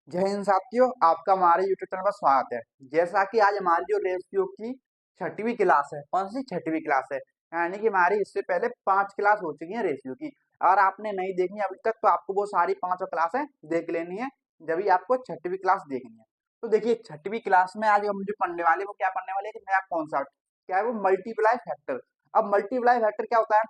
जय हिंद साथियों, आपका हमारे यूट्यूब चैनल पर स्वागत है। जैसा कि आज हमारी जो रेशियो की छठवीं क्लास है, कौन सी छठवीं क्लास है, यानी कि हमारी इससे पहले 5 क्लास हो चुकी है रेशियो की। अगर आपने नहीं देखी अभी तक तो आपको वो सारी 5 क्लासें देख लेनी है, जब भी आपको छठवीं क्लास देखनी है। तो देखिए, छठवीं क्लास में आज हम जो पढ़ने वाले वो क्या पढ़ने वाले, एक नया कॉन्सेप्ट क्या है, वो मल्टीप्लाई फैक्टर। अब मल्टीप्लाई फैक्टर क्या होता है?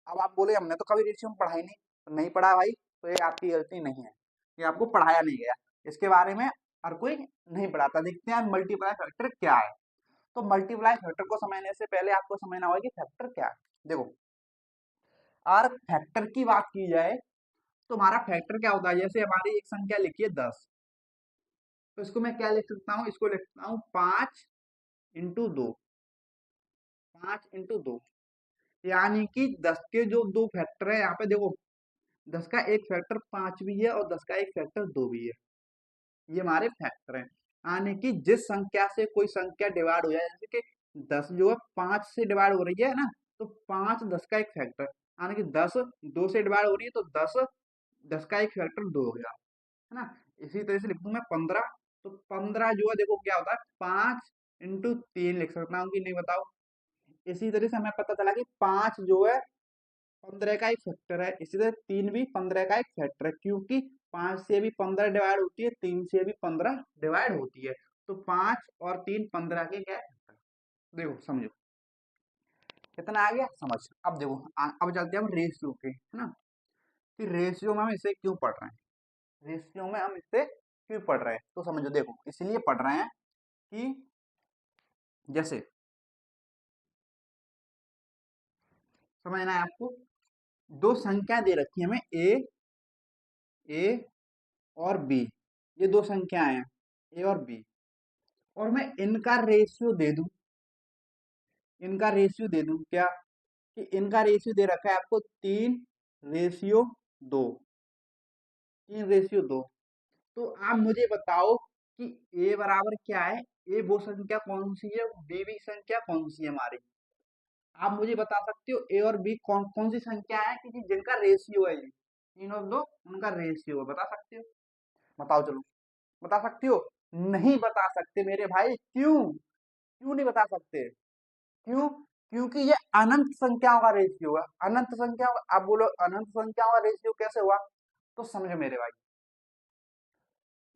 अब आप बोले हमने तो कभी रेशियो में पढ़ाई नहीं, तो नहीं पढ़ा भाई, तो ये आपकी गलती नहीं है, ये आपको पढ़ाया नहीं गया। इसके बारे में हर कोई नहीं पढ़ाता। देखते हैं मल्टीप्लाई फैक्टर क्या है। तो मल्टीप्लाई फैक्टर को समझने से पहले आपको समझना होगा कि फैक्टर क्या है। देखो, अगर फैक्टर की बात की जाए तो हमारा फैक्टर क्या होता है? जैसे हमारी एक संख्या लिखी है 10, तो इसको मैं क्या लिख सकता हूँ? इसको लिख सकता हूँ 5 × 2, 5 × 2, यानी कि 10 के जो दो फैक्टर है यहाँ पे देखो, 10 का एक फैक्टर 5 भी है और 10 का एक फैक्टर 2 भी है। ये हमारे फैक्टर हैं। यानी कि जिस संख्या से कोई संख्या डिवाइड हो जाए, जैसे कि 10 जो है 5 से डिवाइड हो रही है ना, तो 5 10 का एक फैक्टर, यानी कि 10 2 से डिवाइड हो रही है तो 10 10 का एक फैक्टर 2 हो गया, है ना। इसी तरह से लिख दूं मैं 15, तो 15 जो है देखो क्या होता है, 5 × 3 लिख सकता हूँ कि नहीं बताओ। इसी तरह से हमें पता चला कि 5 जो है 15 का एक फैक्टर है, इसी तरह 3 भी 15 का एक फैक्टर है, क्योंकि 5 से भी 15 डिवाइड होती है, 3 से भी 15 डिवाइड होती है। तो 5 और 3 15 के क्या है? देखो समझो, कितना आ गया समझ। अब देखो, अब चलते हैं हम रेशियो के, है ना, कि रेशियो में हम इसे क्यों पढ़ रहे हैं, रेशियो में हम इससे क्यों पढ़ रहे हैं, तो समझो। देखो, इसलिए पढ़ रहे हैं कि जैसे समझना है आपको, दो संख्या दे रखी है हमें, ए और बी, ये दो संख्याएं हैं, ए और बी, और मैं इनका रेशियो दे दूं, इनका रेशियो दे दूं क्या, कि इनका रेशियो दे रखा है आपको 3:2, 3:2। तो आप मुझे बताओ कि ए बराबर क्या है, ए वो संख्या कौन सी है, बी भी संख्या कौन सी है हमारी। आप मुझे बता सकते हो ए और बी कौन कौन सी संख्या है कि जिनका रेशियो है, ये तीन और दो उनका रेशियो है, बता सकते हो? बताओ चलो, बता सकते हो? नहीं बता सकते मेरे भाई, क्यों? क्यों नहीं बता सकते? क्यों? क्योंकि ये अनंत संख्याओं का रेशियो है। अनंत संख्या, आप बोलो अनंत संख्याओं का रेशियो कैसे हुआ, तो समझो मेरे भाई।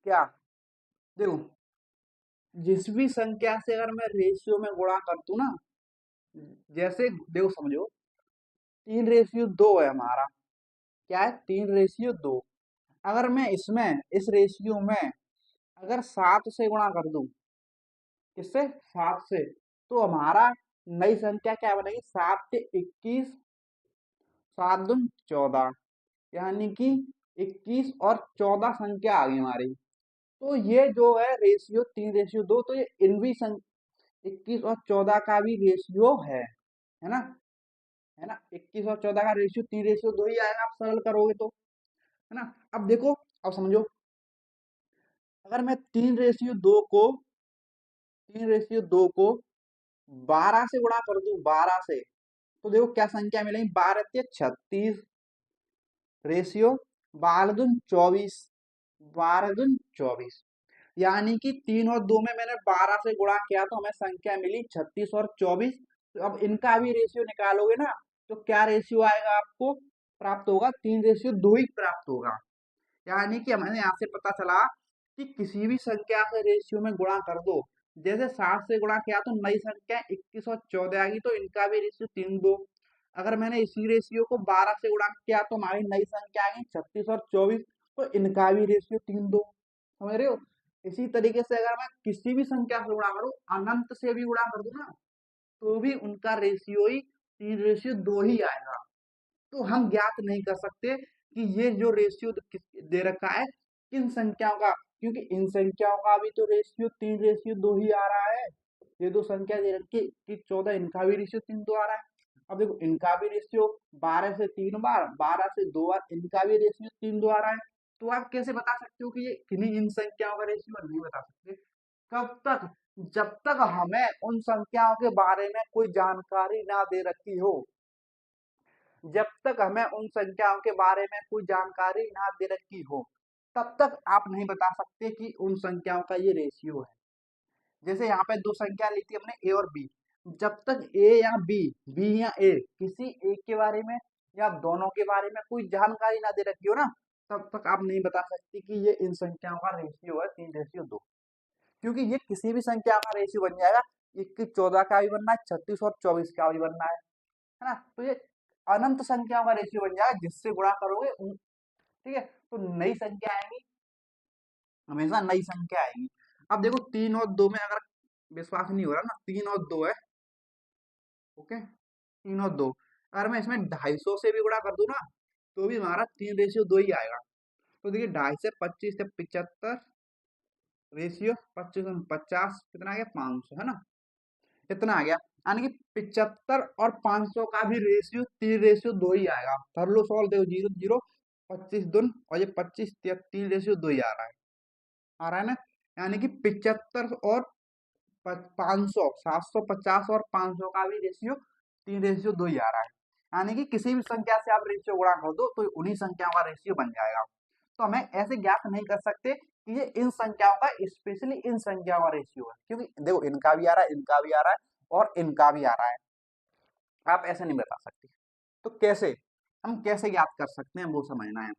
क्या? देखो, जिस भी संख्या से अगर मैं रेशियो में गुणा कर दूं ना, जैसे देखो समझो, 3:2 है हमारा, क्या है, 3:2। अगर मैं इसमें इस रेशियो में अगर 7 से गुणा कर दूं, किससे? 7 से, तो हमारा नई संख्या क्या बनेगी? 7 से 21, 7 दूनी 14, यानी कि 21 और 14 संख्या आ गई हमारी। तो ये जो है रेशियो 3:2, तो ये इन भी 21 और 14 का भी रेशियो है ना, है ना। 21 और 14 का रेशियो 3:2 ही आएगा, आप सरल करोगे तो, है ना। अब देखो, अब समझो, अगर मैं 3:2 को 12 से गुणा कर दूं, 12 से, तो देखो क्या संख्या मिलेगी, 12×3 = 36, रेशियो 12 दूनी 24, 12 दूनी 24, यानी कि 3 और 2 में मैंने 12 से गुणा किया तो हमें संख्या मिली 36 और 24। तो अब इनका भी रेशियो निकालोगे ना, तो क्या रेशियो आएगा आपको प्राप्त होगा? 3:2 ही प्राप्त होगा। यानी कि हमें यहाँ से पता चला कि किसी भी संख्या से रेशियो में गुणा कर दो, जैसे 7 से गुणा किया तो नई संख्या 21 और 14 आ गई, तो इनका भी रेशियो 3:2। अगर मैंने इसी रेशियो को 12 से गुणा किया तो हमारी नई संख्या आ गई 36 और 24, तो इनका भी रेशियो 3:2। समझ रहे हो? इसी तरीके से अगर मैं किसी भी संख्या से गुणा करूं, अनंत से भी गुणा कर दूं ना, तो भी उनका रेशियो ही 3:2 ही आएगा। तो हम ज्ञात नहीं कर सकते कि ये जो रेशियो दे रखा है किन संख्याओं का, क्योंकि इन संख्याओं का भी तो रेशियो 3:2 ही आ रहा है। ये दो संख्या दे रखी कि 14, इनका भी रेशियो 3:2 आ रहा है। अब देखो, इनका भी रेशियो 12 से 3 बार, 12 से 2 बार, इनका भी रेशियो 3:2 आ रहा है। तो आप कैसे बता सकते हो कि ये किन्हीं इन संख्याओं का रेशियो? नहीं बता सकते। कब तक? जब तक हमें उन संख्याओं के बारे में कोई जानकारी ना दे रखी हो, जब तक हमें उन संख्याओं के बारे में कोई जानकारी ना दे रखी हो, तब तक आप नहीं बता सकते कि उन संख्याओं का ये रेशियो है। जैसे यहाँ पे दो संख्या ली थी हमने ए और बी, जब तक ए या बी, बी या ए, किसी एक के बारे में या दोनों के बारे में कोई जानकारी ना दे रखी हो ना, तब तक आप नहीं बता सकते कि ये इन संख्याओं का रेशियो है 3:2, क्योंकि ये किसी भी संख्या का रेशियो बन जाएगा। 21, 14 का भी बनना है, 36 और 24 का भी बनना है ना। तो ये अनंत संख्याओं का रेशियो बन जाएगा, जिससे गुणा करोगे ठीक है। तो नई संख्या आएंगी, हमेशा नई संख्या आएगी। अब देखो 3 और 2 में अगर विश्वास नहीं हो रहा ना, 3 और 2 है, ओके, 3 और 2, अगर मैं इसमें 250 से भी गुणा कर दूं ना, तो भी हमारा 3:2 ही आएगा। तो देखिए 2.5 से 25 से 75 रेशियो, 25 में 50, कितना आ गया 500, है ना, इतना आ गया। यानी कि 75 और 500 का भी रेशियो 3:2 ही आएगा। कर लो सॉल्व, देखो 0 0, 25 दून और ये 25, 3:2 ही आ रहा है, आ रहा है ना। यानी कि 75 और 500, 750 और 500 का भी रेशियो 3:2 ही आ रहा है। यानी कि किसी भी संख्या से आप रेशियो गुणा कर दो तो उन्हीं संख्याओं का रेशियो बन जाएगा। तो हमें ऐसे ज्ञात नहीं कर सकते कि ये इन संख्याओं का, स्पेशली इन संख्याओं का रेशियो है, क्योंकि देखो इनका भी आ रहा है, इनका भी आ रहा है और इनका भी आ रहा है, आप ऐसे नहीं बता सकते। तो कैसे, हम कैसे ज्ञात कर सकते हैं वो समझना है।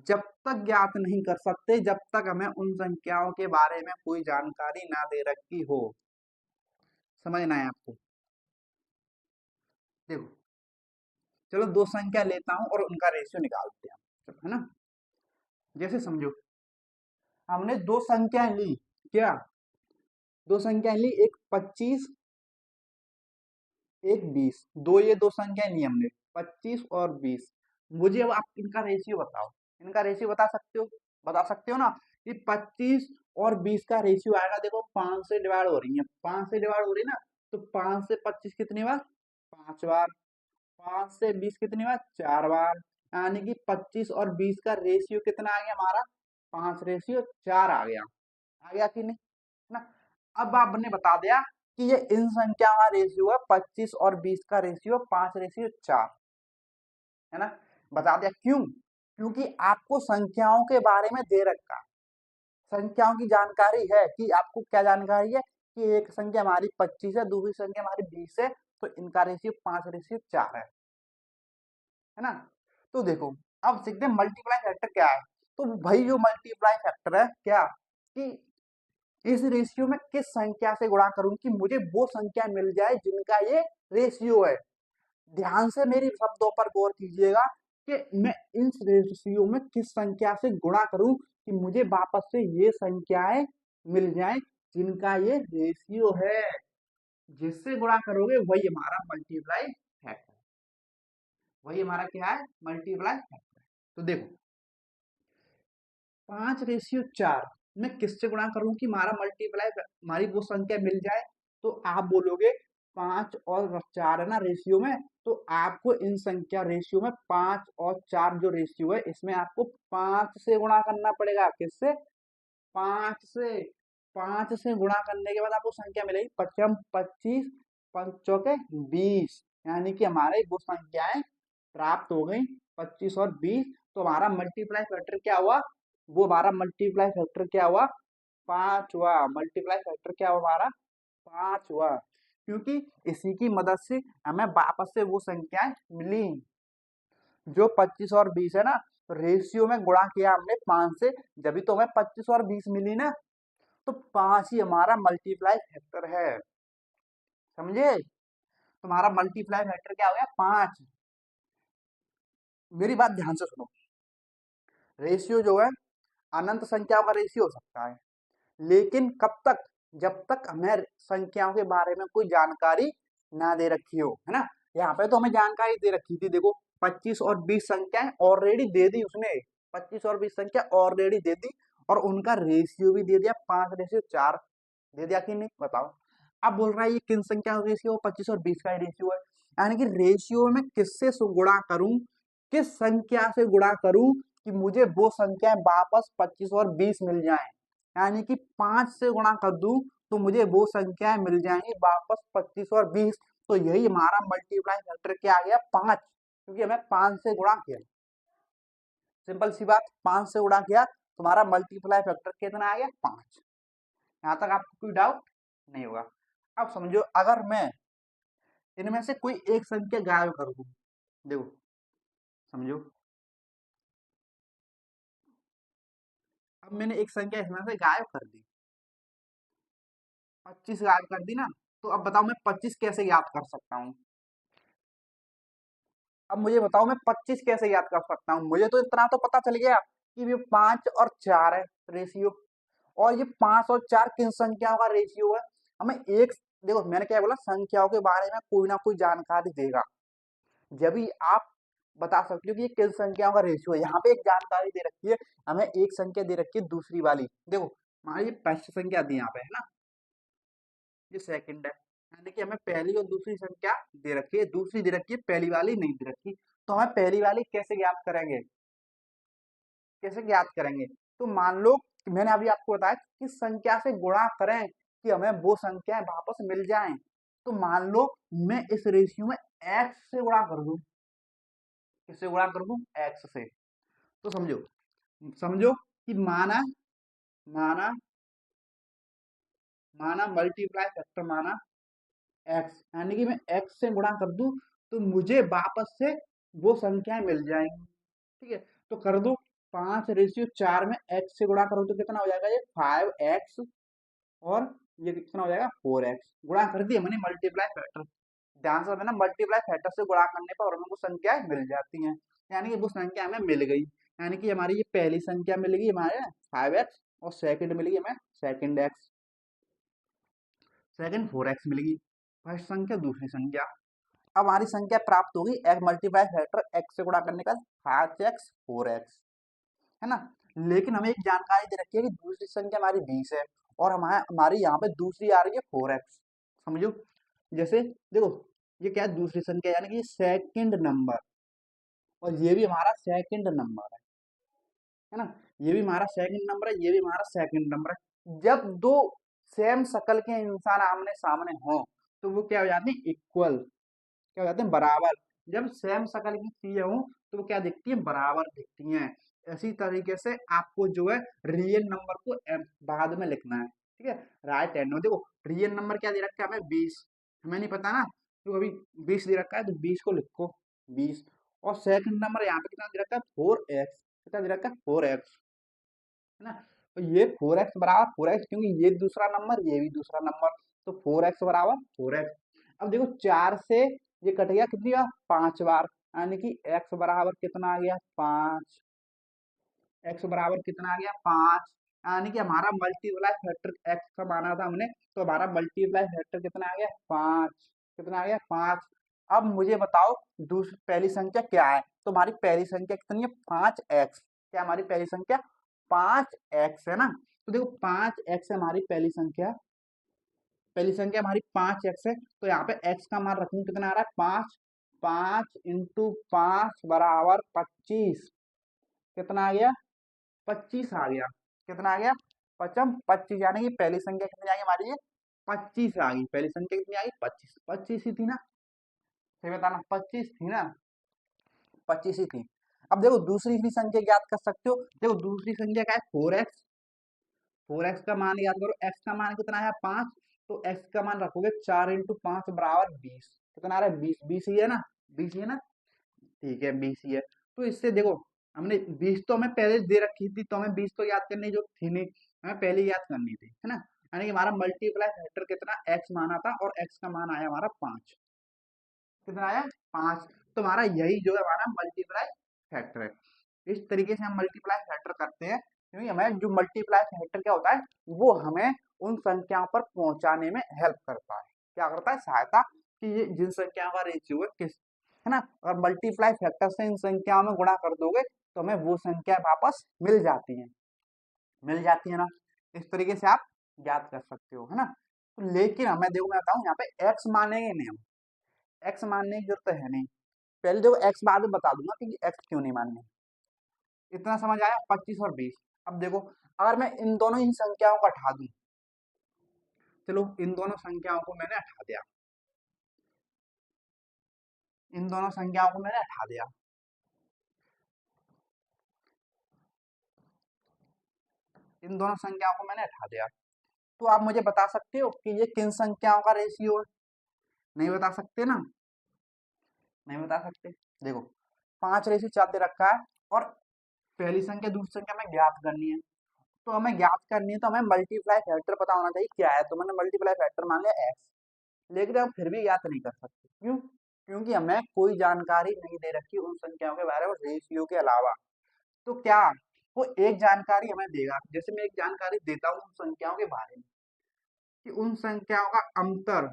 जब तक ज्ञात नहीं कर सकते जब तक हमें उन संख्याओं के बारे में कोई जानकारी ना दे रखी हो, समझना है आपको। देखो चलो दो संख्या लेता हूं और उनका रेशियो निकालते हैं, है ना। जैसे समझो हमने दो संख्या ली, क्या दो संख्या ली, एक 25 एक 20, ये दो संख्या ली हमने 25 और 20। मुझे अब आप इनका रेशियो बताओ, इनका रेशियो बता सकते हो ना। ये 25 और 20 का रेशियो आएगा, देखो 5 से डिवाइड हो रही है, 5 से डिवाइड हो रही है ना, तो 5 से 25 कितनी बार, 5 बार, 5 से 20 कितनी बार, 4 बार। यानी कि 25 और 20 का रेशियो कितना आ गया हमारा, 5:4 आ गया, आ गया कि नहीं ना। अब आपने बता दिया कि ये इन संख्या का रेशियो है 25 और 20 का रेशियो 5:4, है ना। बता दिया क्यों, क्योंकि आपको संख्याओं के बारे में दे रखा, संख्याओं की जानकारी है कि आपको क्या जानकारी है कि एक संख्या हमारी 25 है, दूसरी संख्या हमारी 20 है, तो इनका रेशियो 5:4 है ना। तो देखो अब सीखते हैं मल्टीप्लाई फैक्टर क्या है। तो भाई जो मल्टीप्लाई फैक्टर है क्या, कि इस रेशियो में किस संख्या से गुणा करूं कि मुझे वो संख्या मिल जाए जिनका ये रेशियो है। ध्यान से मेरी शब्दों पर गौर कीजिएगा कि मैं इस रेशियो में किस संख्या से गुणा करूं कि मुझे वापस से ये संख्याएं मिल जाएं जिनका ये रेशियो है। जिससे गुणा करोगे वही हमारा मल्टीप्लाई फैक्टर, वही हमारा क्या है, मल्टीप्लाई फैक्टर। तो देखो 5:4 मैं किससे गुणा करूं कि हमारा मल्टीप्लाई, हमारी वो संख्या मिल जाए। तो आप बोलोगे 5 और 4 है ना रेशियो में, तो आपको इन संख्या रेशियो में 5 और 4 जो रेशियो है इसमें आपको 5 से गुणा करना पड़ेगा। किससे, 5 से। 5 से गुणा करने के बाद आपको संख्या मिलेगी 25 25 5 20, यानी कि हमारे वो संख्याएं प्राप्त हो गई 25 और 20। तो हमारा मल्टीप्लाई फैक्टर क्या हुआ, वो हमारा मल्टीप्लाई फैक्टर क्या हुआ, 5 हुआ। मल्टीप्लाई फैक्टर क्या हुआ हमारा, 5 हुआ, क्योंकि इसी की मदद से हमें वापस से वो संख्याएं मिली जो 25 और 20 है ना। तो रेशियो में गुणा किया हमने 5 से, जब भी तो हमें 25 और 20 मिली ना। तो 5 ही हमारा मल्टीप्लाई फैक्टर है, समझे। तुम्हारा मल्टीप्लाई फैक्टर क्या हो गया, 5। मेरी बात ध्यान से सुनो, रेशियो जो है अनंत संख्याओं का रेशियो हो सकता है, लेकिन कब तक, जब तक हमें संख्याओं के बारे में कोई जानकारी ना दे रखी हो, है ना। यहाँ पे तो हमें जानकारी दे रखी थी, देखो 25 और 20 संख्याएं ऑलरेडी दे दी उसने, 25 और 20 संख्या ऑलरेडी दे दी और उनका रेशियो भी दे दिया 5:4, दे दिया कि नहीं बताओ। अब बोल रहा है ये किन संख्या का रेशियो, 25 और 20 का रेशियो है। यानी कि रेशियो में किससे गुणा करूं, किस संख्या से गुणा करूं कि मुझे वो संख्या वापस 25 और 20 मिल जाए। यानी कि 5 से गुणा कर दूं तो मुझे वो संख्याएं मिल जाएंगी वापस 25 और 20। तो यही हमारा मल्टीप्लाई फैक्टर क्या आ गया, 5, क्योंकि हमें 5 से गुणा किया। सिंपल सी बात, 5 से गुणा किया, तुम्हारा मल्टीप्लाई फैक्टर कितना आ गया? 5। यहाँ तक आपको कोई डाउट नहीं होगा। अब समझो, अगर मैं इनमें से कोई एक संख्या गायब कर दूं, देखो समझो, अब मैंने एक संख्या इसमें से गायब कर दी, 25 गायब कर दी ना, तो अब बताओ मैं 25 कैसे याद कर सकता हूँ? अब मुझे बताओ मैं 25 कैसे याद कर सकता हूँ? मुझे तो इतना तो पता चल गया कि ये 5 और 4 है रेशियो, और ये 5 और 4 किन संख्याओं का रेशियो है। हमें एक, देखो मैंने क्या बोला, संख्याओं के बारे में कोई ना कोई जानकारी देगा, जब भी आप बता सकते हो कि ये किन संख्याओं का रेशियो है। यहाँ पे एक जानकारी दे रखी है, हमें एक संख्या दे रखी है, दूसरी वाली देखो, हमारी ये पहली संख्या दी यहाँ पे है ना, ये सेकंड है, यानी कि हमें पहली और दूसरी संख्या दे रखी है, दूसरी दे रखी है, पहली वाली नहीं दे रखी। तो हमें पहली वाली कैसे ज्ञात करेंगे? कैसे ज्ञात करेंगे? तो मान लो कि मैंने अभी आपको बताया कि किस संख्या से गुणा करें कि हमें वो संख्याएं वापस मिल जाएं। तो मान लो मैं इस रेशियो में x से गुणा कर दूं, किससे गुणा कर दूं? x से। तो समझो, समझो कि माना, माना माना मल्टीप्लाई फैक्टर माना x, यानी कि मैं x से गुणा कर दूं तो मुझे वापस से वो संख्याएं मिल जाएंगी। ठीक है, तो कर दो, 5:4 में x से गुणा करो तो कितना हो जाएगा? ये 5x, और ये कितना हो जाएगा? 4x। गुणा कर दिया मैंने मल्टीप्लाई फैक्टर, ध्यान से ना, मल्टीप्लाई फैक्टर से गुणा करने पर हमें वो संख्याएं मिल जाती हैं, यानी कि वो संख्या हमें मिल गई। यानी कि हमारी ये पहली संख्या मिल गई हमारे 5x, और सेकंड मिल गई हमें सेकंड x, सेकंड 4x मिल गई। फर्स्ट संख्या, दूसरी संख्या। अब हमारी संख्या प्राप्त होगी x मल्टीप्लाई फैक्टर x से गुणा करने का 5x 4x, है ना। लेकिन हमें एक जानकारी दे रखी है कि दूसरी संख्या हमारी 20 है, और हमारे हमारी यहाँ पे दूसरी आ रही है 4x। समझो, जैसे देखो, ये क्या है? दूसरी संख्या, यानी कि सेकंड नंबर, और ये भी हमारा सेकंड नंबर है ना। ये भी हमारा सेकंड नंबर है, ये भी हमारा सेकंड नंबर है। जब दो सेम शक्ल के इंसान आमने सामने हो तो वो क्या हो जाते हैं? इक्वल, क्या हो जाते हैं? बराबर। जब सेम शक्ल की चीजें हो तो वो क्या दिखती है? बराबर दिखती हैं। इसी तरीके से आपको जो है रियल नंबर को बाद में लिखना है, ठीक है, राइट हैंड में। देखो रियल नंबर क्या दे रखा है हमें? 20, हमें नहीं पता ना, तो अभी 20 दे रखा है तो 20 को लिखो 20, और सेकंड नंबर यहाँ पे कितना दे रखा है? 4x, कितना दे रखा है? 4x, है ना। तो ये 4x बराबर 4x, क्योंकि ये दूसरा नंबर, ये भी दूसरा नंबर, तो 4x बराबर 4x। अब देखो 4 से ये कट गया कितनी बार? 5 बार, यानी कि x बराबर कितना आ गया? 5। x बराबर कितना आ गया? 5, यानी कि हमारा मल्टीप्लाई फैक्टर x का माना था हमने, तो हमारा मल्टीप्लाई फैक्टर कितना आ गया? 5। कितना आ गया? 5। अब मुझे बताओ दूसरी पहली संख्या क्या है? तो हमारी पहली संख्या कितनी है? 5x। क्या हमारी पहली संख्या? 5x है ना। तो देखो 5x है हमारी पहली संख्या, पहली संख्या हमारी 5x है, तो यहाँ पे x का मान रखूं, कितना आ रहा है? 5। 5 इंटू 5 बराबर 25, कितना आ गया? 25 आ गया। कितना आ गया? पचम 25, यानी कि पहली संख्या कितनी आ गई हमारी? ये 25 आ गई। पहली संख्या कितनी आ गई? 25। 25 ही थी ना, सही बताना, 25 थी ना, 25 ही थी। अब देखो दूसरी भी संख्या ज्ञात कर सकते हो। देखो दूसरी संख्या क्या है? 4x। 4x का मान याद करो, x का मान कितना है? 5, तो x का मान रखोगे 4 इंटू 5 बराबर 20, कितना आ रहा है? 20। 20 ही है ना, 20 ही है ना, ठीक है 20 ही है। तो इससे देखो, हमने 20 तो हमें पहले दे रखी थी, तो हमें 20 तो याद करनी जो थी नहीं, हमें पहले याद करनी थी, है ना। यानी कि हमारा मल्टीप्लाई फैक्टर कितना? x माना था, और x का मान आया हमारा 5। कितना आया? 5। तो हमारा यही जो है हमारा मल्टीप्लाई फैक्टर है। इस तरीके से हम मल्टीप्लाई फैक्टर करते हैं, क्योंकि हमें जो मल्टीप्लाई फैक्टर क्या होता है, वो हमें उन संख्याओं पर पहुंचाने में हेल्प करता है। क्या करता है? सहायता, कि ये जिन संख्याओं का रेशियो है किस, है ना, और मल्टीप्लाई फैक्टर से इन संख्याओं में गुणा कर दोगे तो हमें वो संख्या वापस मिल जाती है, मिल जाती है ना। इस तरीके से आप ज्ञात कर सकते हो, है ना। तो लेकिन हमें देखो, मैं बताऊं, यहाँ पे एक्स मानेंगे नहीं हम, एक्स मानने की जरूरत है नहीं। पहले देखो एक्स बाद में बता दूंगा कि एक्स क्यों नहीं मानने। इतना समझ आया? 25 और 20। अब देखो, अगर मैं इन दोनों ही संख्याओं को हटा दूं, चलो इन दोनों संख्याओं को मैंने हटा दिया, इन दोनों संख्याओं को मैंने हटा दिया, इन दोनों संख्याओं को मैंने हटा दिया। तो आप मुझे बता सकते हो कि ये किन संख्याओं का रेशियो है? नहीं बता सकते ना, नहीं बता सकते। देखो 5:4 दे रखा है और पहली संख्या दूसरी संख्या में ज्ञात करनी है। तो हमें ज्ञात करनी है तो हमें मल्टीप्लाई फैक्टर पता होना चाहिए क्या है। तो मैंने मल्टीप्लाई फैक्टर मान लिया एक्स, लेकिन हम फिर भी ज्ञात नहीं कर सकते। क्यों? क्योंकि हमें कोई जानकारी नहीं दे रखी उन संख्याओं के बारे में रेशियो के अलावा। तो क्या वो एक जानकारी हमें देगा? जैसे मैं एक जानकारी देता हूँ उन संख्याओं के बारे में कि उन संख्याओं का अंतर,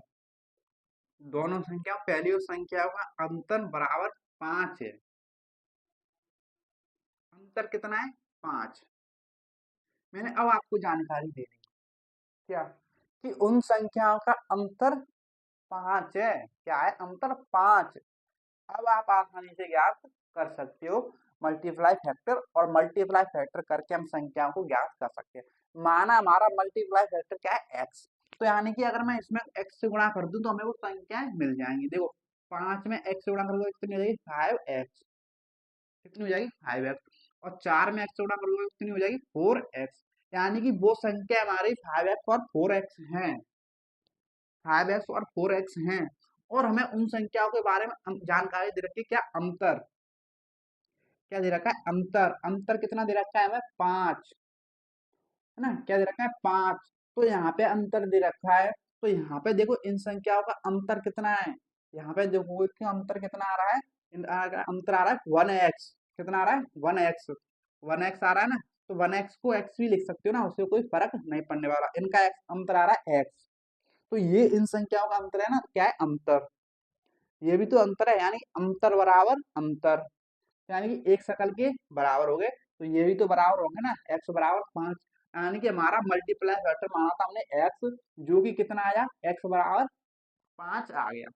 दोनों संख्याओं पहली और संख्याओं का अंतर बराबर 5 है। अंतर कितना है? 5। मैंने अब आपको जानकारी दे दी क्या कि उन संख्याओं का अंतर 5 है। क्या है? अंतर 5। अब आप आसानी से ज्ञात कर सकते हो मल्टीप्लाई फैक्टर, और मल्टीप्लाई फैक्टर करके हम संख्याओं को ज्ञात कर सकते हैं। माना हमारा मल्टीप्लाई फैक्टर क्या है? एक्स। तो यानी कि अगर मैं इसमें एक्स से गुणा कर दूं तो हमें वो संख्याएं मिल जाएंगी। देखो 5 में एक्स से गुणा करोगे कितनी हो जाएगी? 5x। कितनी हो जाएगी? 5x। और 4 में एक्स से गुणा करोगे कितनी हो जाएगी? 4x। यानी कि वो संख्या हमारी 5x और 4x हैं। 5x और 4x हैं। और हमें उन संख्याओं के बारे में जानकारी दे रखी है क्या? अंतर। क्या दे रखा है? अंतर। अंतर कितना दे रखा है हमें? 5, है ना? क्या दे रखा है? 5। तो यहाँ पे अंतर दे रखा है। तो यहाँ पे देखो इन संख्याओं का अंतर कितना है। यहाँ पे देखो कि अंतर कितना आ रहा है। अंतर आ रहा है 1x। कितना आ रहा है? 1x। 1x आ रहा है ना। तो 1x को x भी लिख सकते हो ना, उससे कोई फर्क नहीं पड़ने वाला। इनका अंतर आ रहा है x। तो ये इन संख्याओं का अंतर है ना। क्या है? अंतर। ये भी तो अंतर है, यानी अंतर बराबर अंतर, यानी कि एक शकल के बराबर हो गए। तो ये भी तो बराबर होंगे ना। एक्स बराबर 5, यानी कि हमारा मल्टीप्लाई फैक्टर माना था हमने एक्स, जो कि कितना आया? एक्स बराबर 5 आ गया।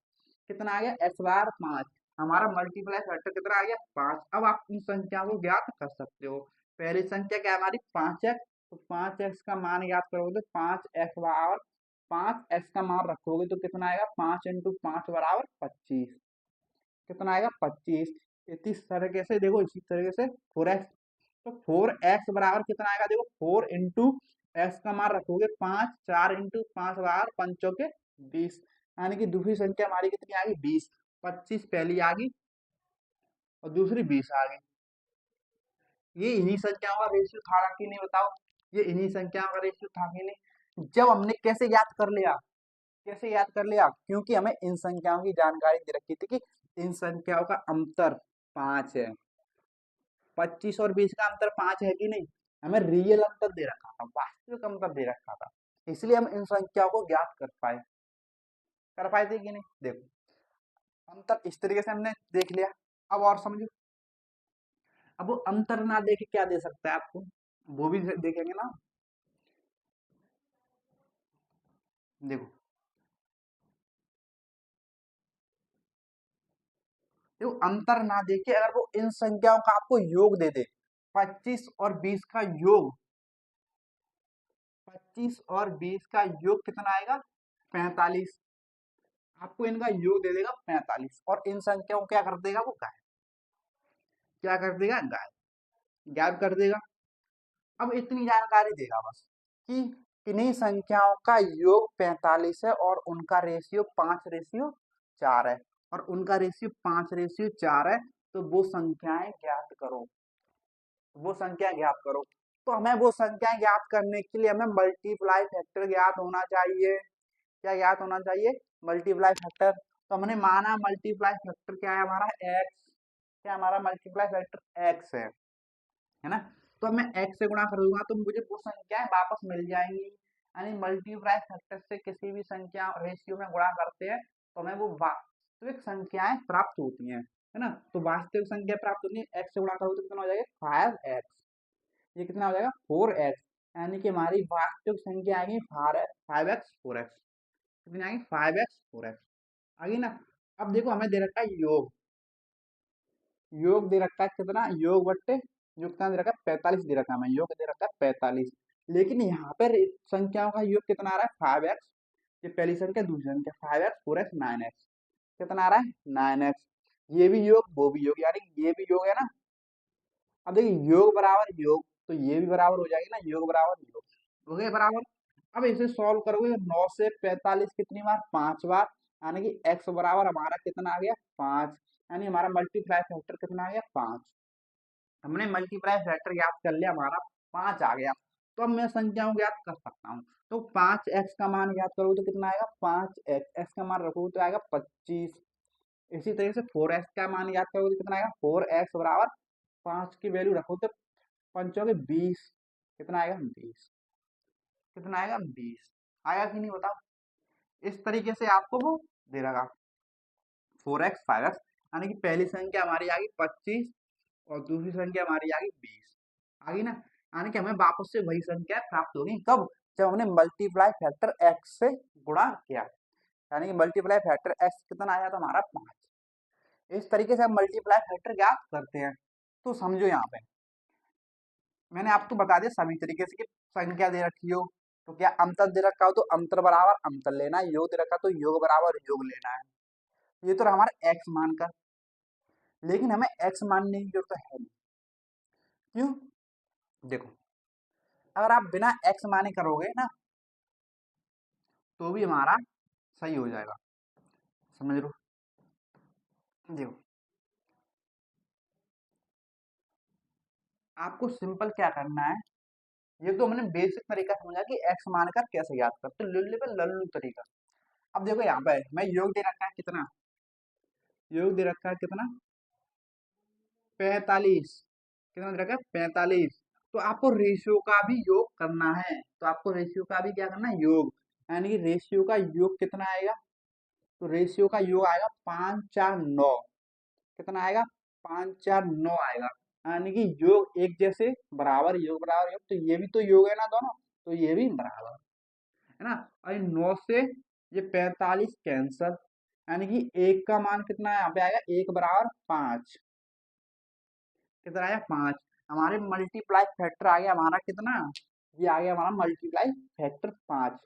कितना आ गया? एक्स बराबर 5। हमारा मल्टीप्लाई फैक्टर कितना आ गया? 5। अब आप इन संख्याओं को ज्ञात कर सकते हो। पहली संख्या क्या है हमारी? 5x। तो 5x का मान ज्ञात करोगे तो 5x बराबर 5x का मान रखोगे तो कितना आएगा? 5 इंटू 5 बराबर 25। कितना आएगा? 25। इस तरीके से देखो, इसी तरीके से 4x। तो 4x बराबर कितना आएगा? देखो 4 इंटू एक्स का मान रखोगे 5, 4 इंटू 5 बराबर 5 के 20। यानी कि दूसरी संख्या हमारी कितनी आ गई? 20। 25 पहली आ गई और दूसरी 20 आ गई। ये इन्हीं संख्याओं का रेशियो था कि नहीं बताओ? ये इन्हीं संख्याओं का रेशियो था कि नहीं? जब हमने कैसे याद कर लिया? कैसे याद कर लिया? क्योंकि हमें इन संख्याओं की जानकारी दे रखी थी कि इन संख्याओं का अंतर 5 है। 25 और 20 का अंतर 5 है कि नहीं? हमें रियल अंतर दे रखा था, वास्तविक अंतर दे रखा था, इसलिए हम इन संख्याओं को ज्ञात कर पाए थे कि नहीं? देखो अंतर इस तरीके से हमने देख लिया। अब और समझो। अब वो अंतर ना देखे क्या दे सकता है आपको? वो भी देखेंगे ना। देखो देखो अंतर ना देखे अगर वो इन संख्याओं का आपको योग दे दे, 25 और 20 का योग, 25 और 20 का योग कितना आएगा? 45। आपको इनका योग दे देगा 45, और इन संख्याओं को क्या कर देगा? वो गायब। क्या कर देगा? गायब। गायब कर देगा। अब इतनी जानकारी देगा बस कि किन्हीं संख्याओं का योग 45 है और उनका रेशियो 5:4 है, और उनका रेशियो 5:4 है। तो वो संख्याएं ज्ञात करो। वो संख्या ज्ञात करो। तो हमें वो संख्याएं ज्ञात करने के लिए हमें मल्टीप्लाई फैक्टर ज्ञात होना चाहिए। क्या ज्ञात होना चाहिए? Multiply factor. तो हमने माना मल्टीप्लाई फैक्टर क्या है हमारा? एक्स। क्या हमारा मल्टीप्लाई फैक्टर? एक्स है ना? तो अब मैं एक्स से गुणा कर दूंगा तो मुझे वो संख्याएं वापस मिल जाएंगी। यानी मल्टीप्लाई फैक्टर से किसी भी संख्या रेशियो में गुणा करते हैं तो हमें वो वास्तविक संख्याएं प्राप्त होती हैं, है ना? तो वास्तविक संख्या प्राप्त होती है। एक्स से गुणा करोगे तो कितना हो जाएगा? 5x। ये कितना हो जाएगा? 4x। यानी कि हमारी वास्तविक संख्या आएगी 5x 4x। कितनी आएगी? 5x 4x आ गई ना। अब देखो हमें दे रखा है योग। योग दे रखा है कितना? योग बट्टे योग कितना दे रखा है? 45 दे रखा है हमें। योग दे रखा है 45। लेकिन यहाँ पर संख्याओं का योग कितना आ रहा है? 5x। ये पहली संख्या, दूसरी संख्या 5x 4x 9x। कितना आ रहा है? 9x। ये भी योग वो भी योग, यानी ये भी योग है ना। अब देखिए योग बराबर योग, तो ये भी बराबर हो जाएगी ना, योग बराबर योग हो गए बराबर। अब इसे सॉल्व करोगे, 9 से 45 कितनी बार, 5 बार, यानी कि x बराबर हमारा कितना आ गया, 5, यानी हमारा मल्टीप्लाई फैक्टर कितना आ गया, 5। हमने मल्टीप्लाई फैक्टर याद कर लिया, हमारा 5 आ गया। तो अब मैं संख्याओं को याद कर सकता हूँ। तो 5x का मान याद करोगे तो कितना आएगा, 5x, x का मान रखोगे तो आएगा 25। इसी तरीके से 4x का मान याद करोगे तो कितना आएगा, 4x बराबर 5 की वैल्यू रखो तो पंचों के 20, कितना आएगा, 20, कितना आएगा, 20 आएगा कि नहीं बताओ। इस तरीके से आपको वो दे रहा 4x 5x, यानी कि पहली संख्या हमारी आ गई 25 और दूसरी संख्या हमारी आ गई 20, आ गई ना। यानी कि हमें वापस से वही संख्या प्राप्त होगी, कब, जब हमने मल्टीप्लाई फैक्टर x से गुणा किया, यानी कि मल्टीप्लाई फैक्टर x कितना आया था हमारा, 5। इस तरीके से हम मल्टीप्लाई फैक्टर ज्ञात करते हैं। तो समझो यहाँ पे मैंने आपको बता दिया सभी तरीके से कि संख्या दे रखी हो तो क्या अंतर दे रखा हो तो अंतर बराबर अंतर लेना है, योग दे रखा तो योग बराबर योग लेना है। ये तो रहा हमारा x मान का, लेकिन हमें x मानने की जरूरत है नहीं। क्यों, देखो अगर आप बिना x माने करोगे ना तो भी हमारा सही हो जाएगा, समझ लो। देखो आपको सिंपल क्या करना है, ये तो हमने बेसिक तरीका समझा कि x मानकर कैसे याद करते, लुल्ले पे लल्लू तरीका। अब देखो यहाँ पे मैं योग दे रखा है कितना, योग दे रखा है कितना, 45, कितना दे रखा है, 45। तो आपको रेशियो का भी योग करना है, तो आपको रेशियो का भी क्या करना है, योग, यानी कि रेशियो का योग कितना आएगा, तो रेशियो का योग आएगा 5 4 9, कितना आएगा, 5 4 9 आएगा। यानी कि योग एक जैसे बराबर योग बराबर योग, तो ये भी तो योग है ना दोनों, तो ये भी बराबर है ना। और 9 से ये 45 कैंसल, यानी कि एक का मान कितना है यहाँ पे आएगा, एक बराबर 5, कितना आया, 5। हमारे मल्टीप्लाई फैक्टर आ गया हमारा कितना, ये आ गया हमारा मल्टीप्लाई फैक्टर 5,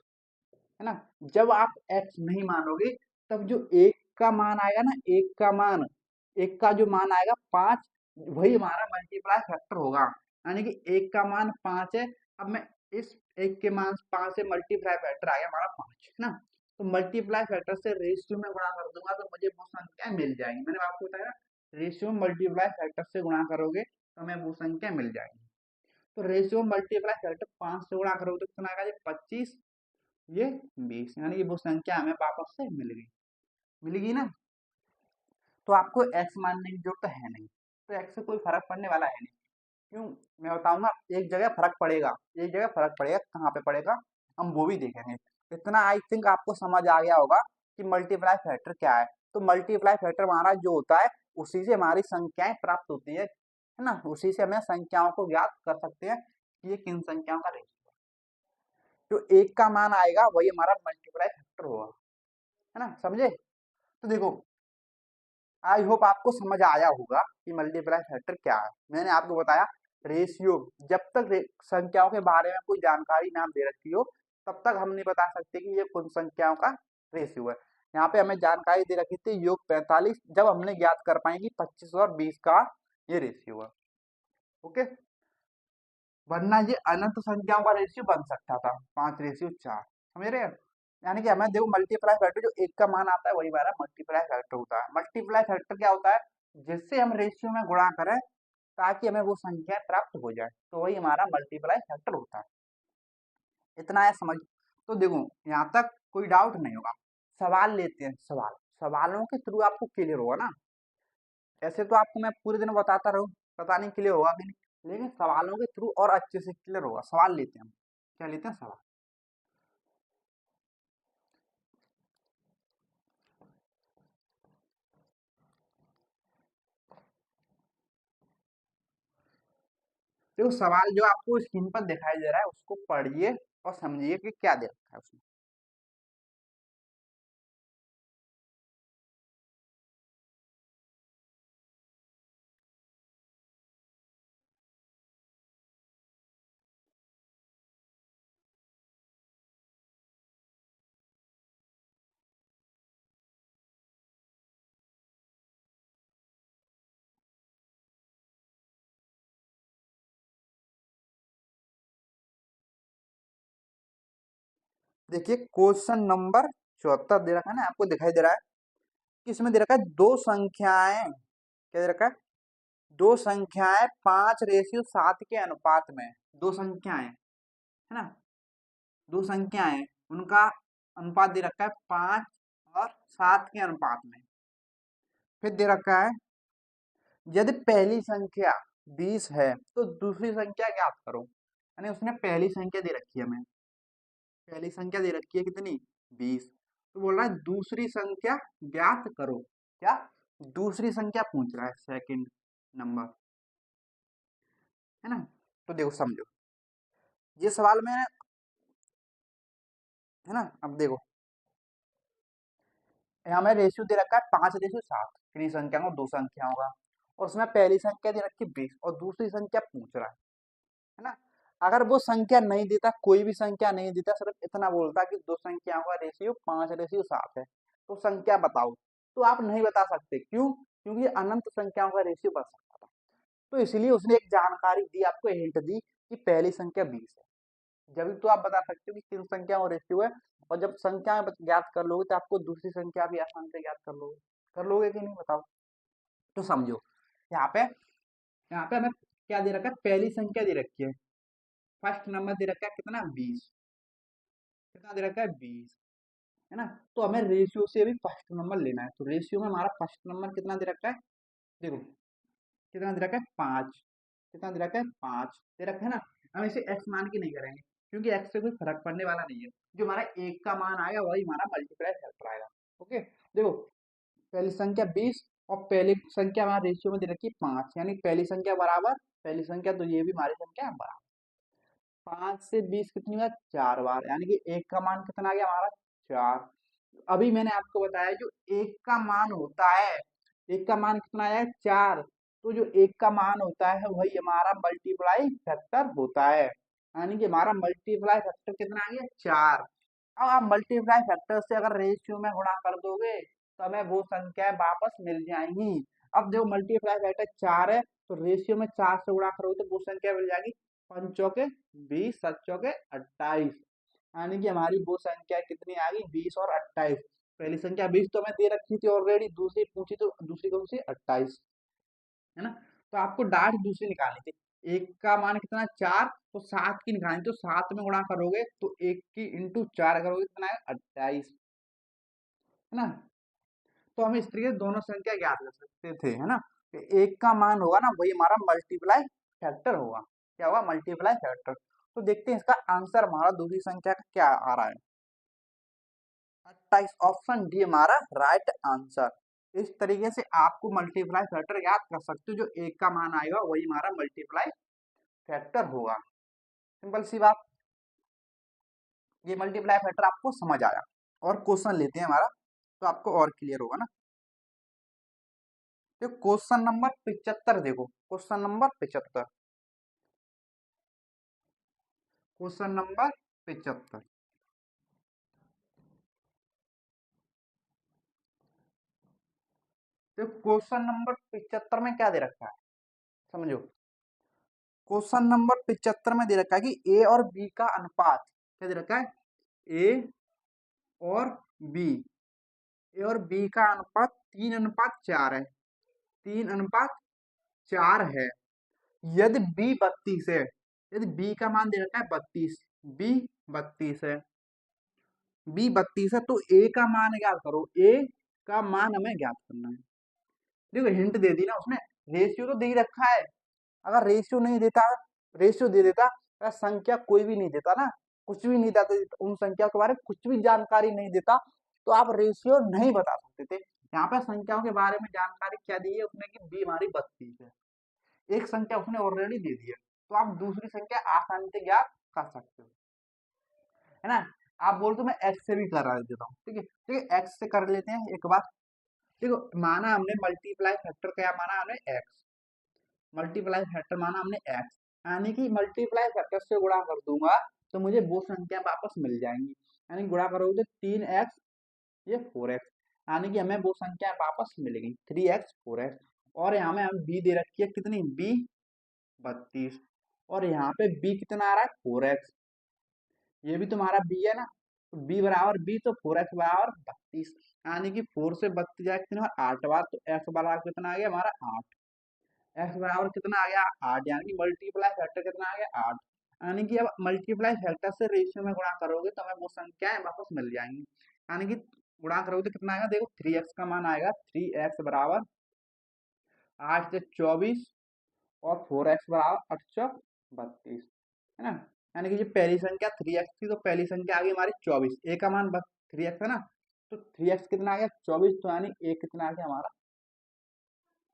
है ना। जब आप x नहीं मानोगे तब जो एक का मान आएगा ना, एक का मान, एक का जो मान आएगा 5, वही हमारा मल्टीप्लाई फैक्टर होगा, यानी कि एक का मान 5 है। अब मैं इस एक के मान 5 से मल्टीप्लाई फैक्टर आ गया हमारा 5, है ना। तो मल्टीप्लाई फैक्टर से रेशियो में गुणा कर दूंगा तो मुझे वो संख्या मिल जाएंगी, मैंने आपको बताया रेशियो मल्टीप्लाई फैक्टर से गुणा करोगे तो हमें वो संख्या मिल जाएगी। तो रेशियो मल्टीप्लाई फैक्टर 5 से गुणा करोगे तो कितना आएगा, ये 25, ये 20, यानी कि वो संख्या हमें वापस से मिल गई, मिल गई ना। तो आपको x मानने की जरूरत है नहीं, तो x से कोई फर्क पड़ने वाला है नहीं। क्यों, मैं बताऊंगा, एक जगह फर्क पड़ेगा, एक जगह फर्क पड़ेगा, कहाँ पे पड़ेगा हम वो भी देखेंगे। इतना आई थिंक आपको समझ आ गया होगा कि मल्टीप्लाई फैक्टर क्या है। तो मल्टीप्लाई फैक्टर हमारा जो होता है उसी से हमारी संख्याएं प्राप्त होती है ना, उसी से हमें संख्याओं को ज्ञात कर सकते हैं कि ये किन संख्याओं का रेशियो है। जो एक का मान आएगा वही हमारा मल्टीप्लाई फैक्टर होगा, है ना, समझे। तो देखो आई होप आपको समझ आया होगा कि मल्टीप्लाई फैक्टर क्या है। मैंने आपको बताया रेशियो, जब तक संख्याओं के बारे में कोई जानकारी ना दे रखी हो तब तक हम नहीं बता सकते कि ये कुछ संख्याओं का रेशियो है। यहाँ पे हमें जानकारी दे रखी थी योग 45, जब हमने ज्ञात कर पाएंगे 25 और 20 का ये रेशियो है। ओके, वरना ये अनंत संख्याओं का रेशियो बन सकता था, 5:4, समझ रहे हैं। यानी कि हमें देखो मल्टीप्लाई फैक्टर जो एक का मान आता है वही हमारा मल्टीप्लाई फैक्टर होता है। मल्टीप्लाई फैक्टर क्या होता है, जिससे हम रेशियो में गुणा करें ताकि हमें वो संख्या प्राप्त हो जाए, तो वही हमारा मल्टीप्लाई फैक्टर होता है। इतना है समझ। तो देखो यहाँ तक कोई डाउट नहीं होगा। सवाल लेते हैं, सवाल, सवालों के थ्रू आपको क्लियर होगा ना। ऐसे तो आपको मैं पूरे दिन बताता रहूँ, पता नहीं क्लियर होगा कि नहीं, लेकिन सवालों के थ्रू और अच्छे से क्लियर होगा। सवाल लेते हैं हम, क्या लेते हैं, सवाल। देखो सवाल जो आपको स्क्रीन पर दिखाई दे रहा है उसको पढ़िए और समझिए कि क्या दे रखा है उसमें। देखिए क्वेश्चन नंबर 74 दे रखा है ना, आपको दिखाई दे रहा है कि इसमें दे रखा है दो संख्याएं, क्या दे रखा है, दो संख्याएं 5:7 के अनुपात में, दो संख्याएं है ना, दो संख्याएं उनका अनुपात दे रखा है 5 और 7 के अनुपात में। फिर दे रखा है यदि पहली संख्या 20 है तो दूसरी संख्या ज्ञात करो, यानी उसने पहली संख्या दे रखी है, हमें पहली संख्या दे रखी है कितनी, 20, तो बोल रहा है दूसरी संख्या ज्ञात करो, क्या, दूसरी संख्या पूछ रहा है, सेकंड नंबर, है ना। तो देखो समझो ये सवाल में, है ना, अब देखो यहाँ में रेशियो दे रखा है 5:7, कितनी संख्या को, दो संख्याओं का, और उसमें पहली संख्या दे रखी है 20 और दूसरी संख्या पूछ रहा है ना। अगर वो संख्या नहीं देता, कोई भी संख्या नहीं देता, सिर्फ इतना बोलता कि दो संख्याओं का रेशियो 5:7 है, तो संख्या बताओ, तो आप नहीं बता सकते, क्यों, क्योंकि अनंत संख्याओं का रेशियो बन सकता था। तो इसलिए उसने एक जानकारी दी, आपको हिंट दी कि पहली संख्या 20 है, जब तो आप बता सकते हो कि किन संख्याओं का रेशियो है, और जब संख्या ज्ञात कर लोगे तो आपको दूसरी संख्या भी आसान से ज्ञात कर लोगे कि नहीं, बताओ। तो समझो यहाँ पे, यहाँ पे हमें क्या दे रखा है, पहली संख्या दे रखी है, फर्स्ट नंबर दे रखा है कितना, 20, कितना दे रखा है, 20, है ना। तो हमें रेशियो से भी फर्स्ट नंबर लेना है, तो रेशियो में हमारा फर्स्ट नंबर कितना दे रखा है, देखो कितना दे रखा है, 5, कितना दे रखा है, 5 दे रखा है ना। हम इसे एक्स मान के नहीं करेंगे, क्योंकि एक्स से कोई फर्क पड़ने वाला नहीं है, जो हमारा एक का मान आएगा वही हमारा मल्टीप्लाई फैक्टर आएगा। ओके, देखो पहली संख्या 20 और पहली संख्या हमारे रेशियो में दे रखी है 5, यानी पहली संख्या बराबर पहली संख्या, तो ये भी हमारी संख्या है बराबर, 5 से 20 कितनी बार, 4 बार, यानी कि एक का मान कितना आ गया हमारा, 4। अभी मैंने आपको बताया जो एक का मान होता है, एक का मान कितना आया है, 4, तो जो एक का मान होता है वही हमारा मल्टीप्लाई फैक्टर होता है, यानी कि हमारा मल्टीप्लाई फैक्टर कितना आ गया, 4। अब आप मल्टीप्लाई फैक्टर से अगर रेशियो में गुणा कर दोगे तो हमें वो संख्याएं वापस मिल जाएंगी। अब देखो मल्टीप्लाई फैक्टर 4 है, तो रेशियो में 4 से गुणा करोगे तो वो संख्या मिल जाएगी, 5 चौके 20, 7 चौके 28, यानी कि हमारी वो संख्या कितनी आ गई, 20 और 28। पहली संख्या 20 तो हमें दे रखी थी ऑलरेडी, दूसरी पूछी तो दूसरी कौन सी, 28, है ना। तो आपको डायरेक्ट दूसरी निकालनी थी, एक का मान कितना, 4, तो 7 की निकालनी, तो 7 में गुणा करोगे तो 1 की इंटू 4 करोगे कितना है, 28, है ना। तो हम इस तरीके से दोनों संख्या ज्ञात कर सकते थे, है ना। तो एक का मान होगा ना वही हमारा मल्टीप्लाई फैक्टर होगा, क्या होगा, मल्टीप्लाई फैक्टर। तो देखते हैं इसका आंसर हमारा दूसरी संख्या का क्या आ रहा है, 28, ऑप्शन डी हमारा राइट आंसर। इस तरीके से आपको मल्टीप्लाई फैक्टर याद कर सकते हो, जो एक का मान आएगा वही हमारा मल्टीप्लाई फैक्टर होगा, सिंपल सी बात। ये मल्टीप्लाई फैक्टर आपको समझ आया, और क्वेश्चन लेते हैं हमारा, तो आपको और क्लियर होगा ना। तो क्वेश्चन नंबर 75 देखो, क्वेश्चन नंबर 75, क्वेश्चन नंबर 75, तो क्वेश्चन नंबर 75 में क्या दे रखा है, समझो। क्वेश्चन नंबर 75 में दे रखा है कि ए और बी का अनुपात, क्या दे रखा है, ए और बी, ए और बी का अनुपात 3:4 है, 3:4 है। यदि बी 32 है, यदि बी का मान दे रखा है 32, बी 32 है, बी 32 है, तो ए का मान ज्ञात करो, ए का मान हमें ज्ञात करना है। देखो हिंट दे दी ना उसने, रेशियो तो दे ही रखा है, अगर रेशियो नहीं देता, रेशियो दे देता, अगर संख्या कोई भी नहीं देता ना, कुछ भी नहीं देता, उन संख्या के बारे में कुछ भी जानकारी नहीं देता, तो आप रेशियो नहीं बता सकते थे। यहाँ पे संख्याओं के बारे में जानकारी क्या दी है उसने, कि बी हमारी 32 है, एक संख्या उसने ऑलरेडी दे दी है, तो आप दूसरी संख्या आसानी से ज्ञात कर सकते हो, है ना। आप बोल तो मैं एक्स से भी करा देता हूँ, ठीक है, ठीक है, एक्स से कर लेते हैं एक बार। देखो माना हमने मल्टीप्लाई फैक्टर, क्या माना हमने, एक्स, मल्टीप्लाई फैक्टर माना हमने एक्स, यानी कि मल्टीप्लाई फैक्टर से गुणा कर दूंगा तो मुझे वो संख्या वापस मिल जाएंगी, यानी गुणा करोगे तो 3x, ये 4x, यानी कि हमें वो संख्या वापस मिलेगी 3x 4x। और यहाँ में हम b दे रखी है कितनी, b 32, और यहाँ पे b कितना आ रहा है, 4x, ये भी तुम्हारा b है ना, तो बी बराबर बी, तो 4x बराबर 32, यानी कि 4 से 32 जाए कितनी बार, 8 बार, तो x बराबर कितना आ गया हमारा 8। x बराबर कितना आ गया 8, यानी कि मल्टीप्लाई फैक्टर कितना आ गया 8। यानी कि अब मल्टीप्लाई फैक्टर से रेशियो में गुणा करोगे तो हमें वो संख्याएं वापस मिल जाएंगी। यानी कि गुणा करोगे तो कितना आएगा, देखो 3x का मान आएगा, 3x बराबर 8 से 24, और 4x बराबर 8 चौक 32, है ना। यानी कि ये पहली संख्या 3x थी, तो पहली संख्या आ गई हमारी 24, a का मान 3x है ना, तो 3x कितना आ गया 24, तो यानी a कितना आ गया हमारा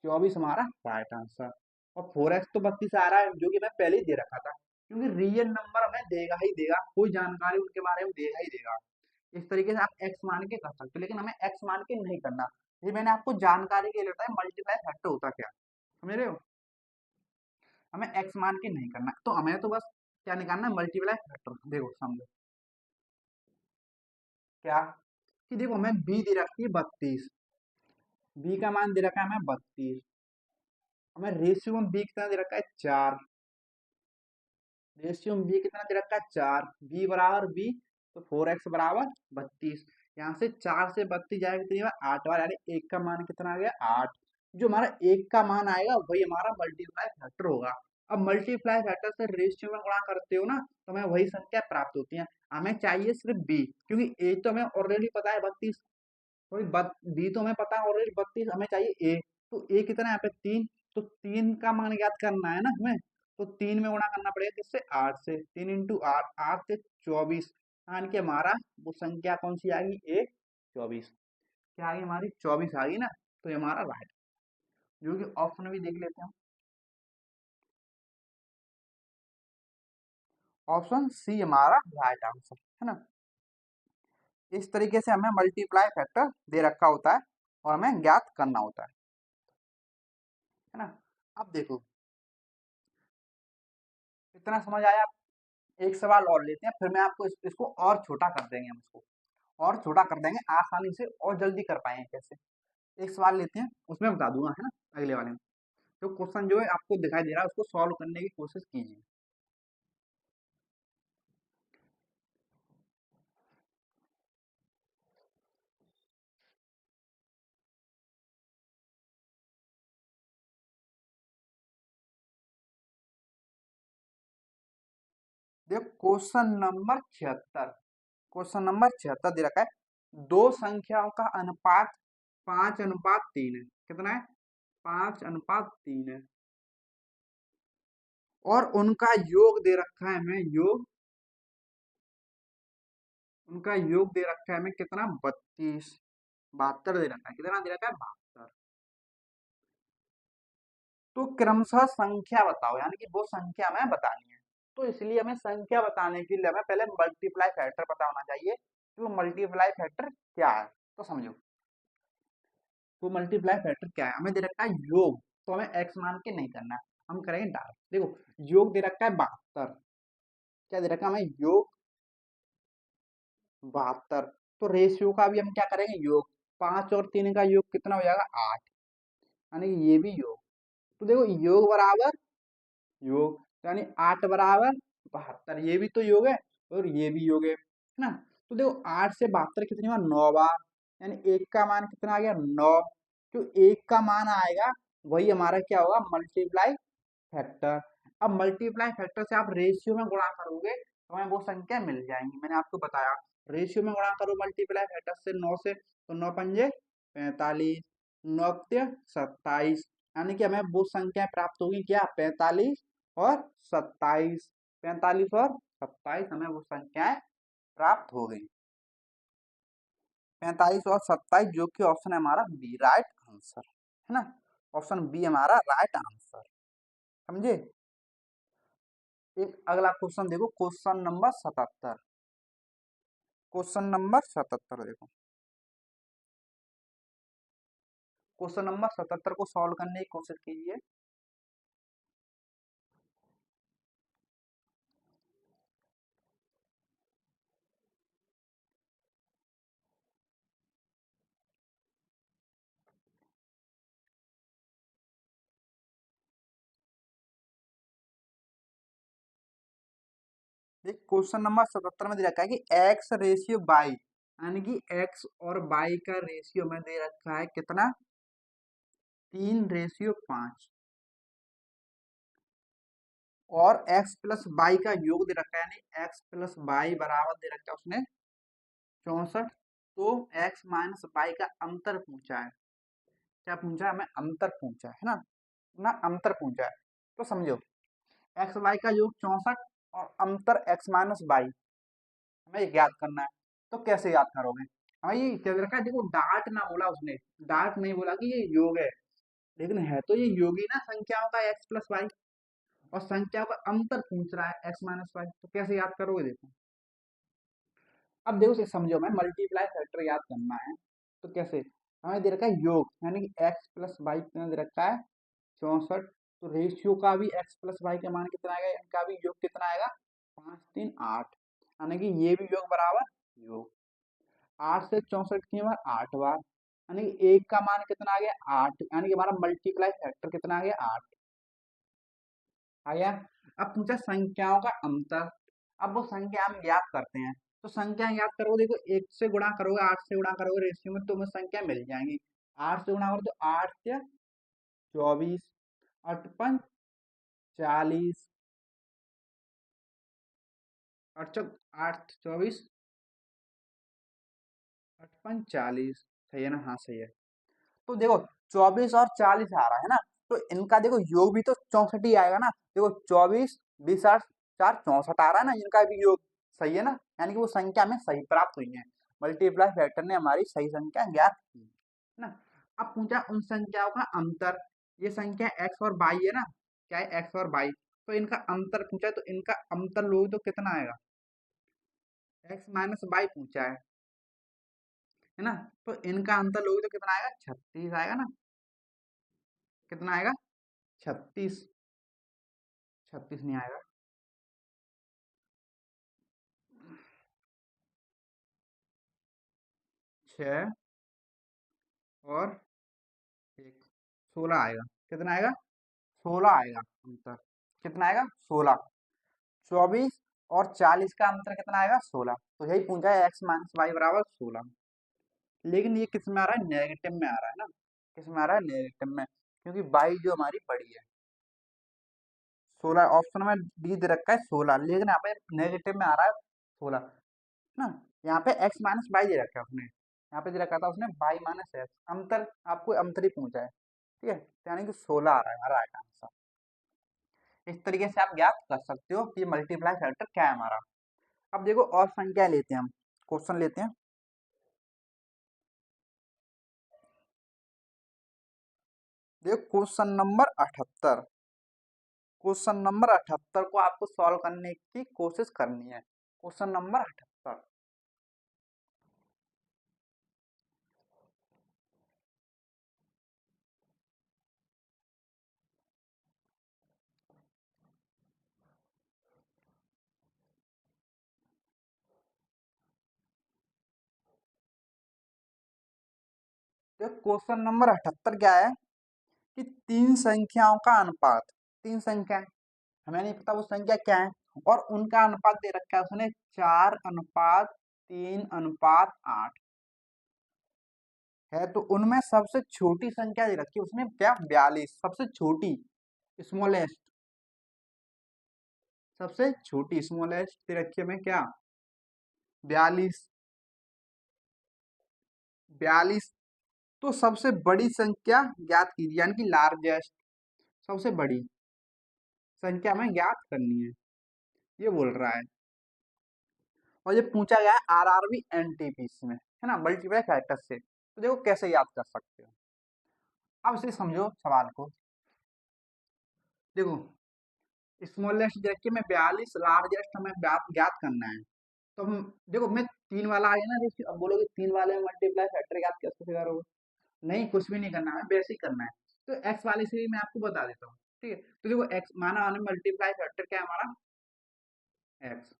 24 हमारा राइट आंसर। और 4x तो 32 आ रहा है, जो कि मैं पहले ही दे रखा था, क्योंकि रियल नंबर हमें देगा ही देगा, कोई जानकारी उनके बारे में देगा ही देगा। इस तरीके से आप x मान के कर सकते हो, लेकिन हमें x मान के नहीं करना। ये मैंने आपको जानकारी के लिए बताया मल्टीप्लाई फैक्टर होता क्या, समझ रहे हो। हमें x मान के नहीं करना, तो हमें तो बस क्या निकालना है, मल्टीप्लाई फैक्टर। देखो समझो क्या, कि देखो हमें b दे रखी है 32, b का मान दे रखा है हमें 32, हमें रेशियो में b कितना दे रखा है 4, रेशियो में b कितना दे रखा है 4, b बराबर b, तो 4x बराबर 32, यहाँ से 4 से 32 जाएगा कितनी बार 8 बार, यानी एक का मान कितना आ गया 8। जो हमारा एक का मान आएगा वही हमारा मल्टीप्लाई फैक्टर होगा। अब मल्टीप्लाई फैक्टर से रेशियो में गुणा करते हो ना, तो हमें वही संख्या प्राप्त होती है। हमें चाहिए सिर्फ b, क्योंकि a तो हमें ऑलरेडी पता है 32, सॉरी b तो हमें पता है ऑलरेडी 32, हमें चाहिए a, तो a कितना है यहाँ पे 3, तो 3 का मान ज्ञात करना है ना हमें, तो 3 में गुणा करना पड़ेगा किससे, 8 से, 3 इंटू 8, 8 से 24, यानी कि हमारा वो संख्या कौन सी आ गई, a 24, क्या आ गई हमारी 24 आ गई ना, तो ये हमारा राइट, जो कि ऑप्शन भी देख लेते हैं, ऑप्शन सी हमारा राइट आंसर है ना। इस तरीके से हमें मल्टीप्लाई फैक्टर दे रखा होता है और हमें ज्ञात करना होता है ना। अब देखो इतना समझ आया, एक सवाल और लेते हैं, फिर मैं आपको इसको और छोटा कर देंगे, हम इसको और छोटा कर देंगे आसानी से और जल्दी कर पाएंगे कैसे। एक सवाल लेते हैं, उसमें बता दूंगा, है ना, अगले वाले में। जो क्वेश्चन जो है आपको दिखाई दे रहा है उसको सॉल्व करने की कोशिश कीजिए। देखो क्वेश्चन नंबर 76, क्वेश्चन नंबर 76 दे रखा है, दो संख्याओं का अनुपात 5:3 है, कितना है 5:3 है, और उनका योग दे रखा है हमें, योग, उनका योग दे रखा है हमें कितना 32, 72 दे रखा है, कितना दे रखा है 72। तो क्रमशः संख्या बताओ, यानी कि वो संख्या हमें बतानी है, तो इसलिए हमें संख्या बताने के लिए हमें पहले मल्टीप्लाई फैक्टर पता होना चाहिए कि वो मल्टीप्लाई फैक्टर क्या है। तो समझो वो मल्टीप्लाई फैक्टर क्या है, हमें दे रखा है योग, तो हमें एक्स मान के नहीं करना है, हम करेंगे डायरेक्ट। देखो योग दे रखा है 72, क्या दे रखा है हमें योग 72, तो रेशियो का भी हम क्या करेंगे योग, 5 और 3 का योग कितना हो जाएगा 8, यानी कि ये भी योग, तो देखो योग बराबर योग, यानी 8 बराबर 72, ये भी तो योग है और ये भी योग है ना। तो देखो 8 से 72 कितनी बार 9 बार, यानी एक का मान कितना आ गया 9, जो एक का मान आएगा वही हमारा क्या होगा मल्टीप्लाई फैक्टर। अब मल्टीप्लाई फैक्टर से आप रेशियो में गुणा करोगे तो हमें वो संख्या मिल जाएंगी, मैंने आपको बताया रेशियो में गुणा करो मल्टीप्लाई फैक्टर से 9 से, तो 9 पंजे 45, 9 27, यानी कि हमें वो संख्या प्राप्त होगी क्या 45 और 27, 45 और 27 हमें वो संख्याएं प्राप्त हो गई, 45 और 27, जो कि ऑप्शन है हमारा बी राइट आंसर, है ना। ऑप्शन बी हमारा राइट आंसर, समझे। एक अगला क्वेश्चन देखो, क्वेश्चन नंबर 77, क्वेश्चन नंबर 77 देखो, क्वेश्चन नंबर 77 को सॉल्व करने की कोशिश कीजिए। एक क्वेश्चन नंबर 77 में दे रखा है कि एक्स रेशियो बाई, यानी कि एक्स और बाई का रेशियो में दे रखा है कितना, 3:5, और एक्स प्लस बाई का योग दे रखा है, यानी एक्स प्लस बाई बराबर दे रखा है उसने 64। तो एक्स माइनस बाई का अंतर पूछा है, क्या पूछा है, हमें अंतर पूछा है ना, ना अंतर पूछा है। तो समझो, एक्स बाई का योग 64 और अंतर एक्स माइनस बाई, हमें ये ज्ञात करना है। तो कैसे याद करोगे, हमें ये क्या दे रखा है, देखो डार्ट ना बोला उसने, डार्ट नहीं बोला कि ये योग है, लेकिन है तो ये योगी ना संख्याओं का एक्स प्लस वाई, और संख्याओं का अंतर पूछ रहा है एक्स माइनस वाई, तो कैसे याद करोगे देखो। अब देखो इसे समझो, मैं मल्टीप्लाई फैक्टर याद करना है, तो कैसे, हमें दे रखा है योग, यानी कि एक्स प्लस वाई कितना दे रखा है 64, तो रेशियो का भी एक्स प्लस वाई का मान कितना आएगा, इनका भी योग कितना आएगा 5 3 8, यानी कि ये भी योग बराबर योग 8 से 64 की बार 8 बार, यानी कि एक का मान कितना आ गया 8, यानी कि हमारा मल्टीप्लाई फैक्टर कितना आ गया 8 आ गया। अब पूछा संख्याओं का अंतर, अब वो संख्या हम ज्ञात करते हैं, तो संख्या ज्ञात करोगे, देखो एक से गुणा करोगे, 8 से गुणा करोगे रेशियो में, तो तुम्हें संख्या मिल जाएंगी। 8 से गुणा करो तो 8 से 24, 8 पंच 40, 8 8 24, 8 पंच 40, सही है ना, हाँ सही है। तो देखो 24 और 40 आ रहा है ना, तो इनका देखो योग भी तो 64 ही आएगा ना, देखो 24 20 8 4 64 आ रहा है ना, इनका भी योग सही है ना, यानी कि वो संख्या में सही प्राप्त हुई है, मल्टीप्लाई फैक्टर ने हमारी सही संख्या ज्ञात की है ना। अब पूछा उन संख्याओं का अंतर, ये संख्या एक्स और बाई है ना, क्या है एक्स और बाई, तो इनका अंतर पूछा है, तो इनका अंतर लोगे तो कितना आएगा, एक्स माइनस बाई पूछा है ना, तो इनका अंतर लोगे तो कितना आएगा 36 आएगा ना, कितना आएगा 36, 36 नहीं आएगा, 6 और 1 16 आएगा, कितना आएगा 16 आएगा अंतर, कितना आएगा 16, 24 और 40 का अंतर कितना आएगा 16, तो यही पूछा है एक्स माइनस वाई बराबर 16, लेकिन ये किस में आ रहा है, नेगेटिव में आ रहा है ना, किस में आ रहा है नेगेटिव में, क्योंकि बाई जो हमारी बड़ी है, 16 ऑप्शन में डी दे रखा है 16, लेकिन यहाँ पे नेगेटिव में आ रहा है 16 ना, यहाँ पे x माइनस बाई दे रखा है उसने, यहाँ पे दे रखा था उसने बाई माइनस एक्स, अंतर आपको अंतर ही पूछा है, ठीक है, तो यानी कि 16 आ रहा है हमारा राइट आंसर। इस तरीके से आप ज्ञात कर सकते हो कि मल्टीप्लाई फैक्टर क्या है हमारा। अब देखो और संख्या लेते हैं हम, क्वेश्चन लेते हैं, देखो क्वेश्चन नंबर 78, क्वेश्चन नंबर 78 को आपको सॉल्व करने की कोशिश करनी है, क्वेश्चन नंबर 78। देखो क्वेश्चन नंबर 78 क्या है कि तीन संख्याओं का अनुपात, तीन संख्या हमें नहीं पता वो संख्या क्या है, और उनका अनुपात दे रखा है उसने 4:3:8 है, तो उनमें सबसे छोटी संख्या दे रखी है उसने क्या 42, सबसे छोटी स्मॉलेस्ट, सबसे छोटी स्मॉलेस्ट दे रखी है हमें क्या 42, 42, तो सबसे बड़ी संख्या ज्ञात कीजिए, यानी कि लार्जेस्ट, सबसे बड़ी संख्या हमें ज्ञात करनी है, ये बोल रहा है, और ये पूछा गया है आरआरबी एनटीपीसी में, है ना, मल्टीप्लाई फैक्टर से, तो देखो कैसे याद कर सकते हो। अब इसे समझो सवाल को, देखो स्मॉलेस्ट देखिए मैं 42, लार्जेस्ट हमें ज्ञात करना है, तो हम देखो मैं तीन वाला आया ना रेशियो, अब बोलोगे तीन वाले में मल्टीप्लाई फैक्टर ज्ञात कैसे करोगे, नहीं कुछ भी नहीं करना है, वैसे ही करना है, तो एक्स वाले से भी मैं आपको बता देता हूँ, ठीक है, तो देखो एक्स माना हमने मल्टीप्लाई फैक्टर क्या है हमारा एक्स,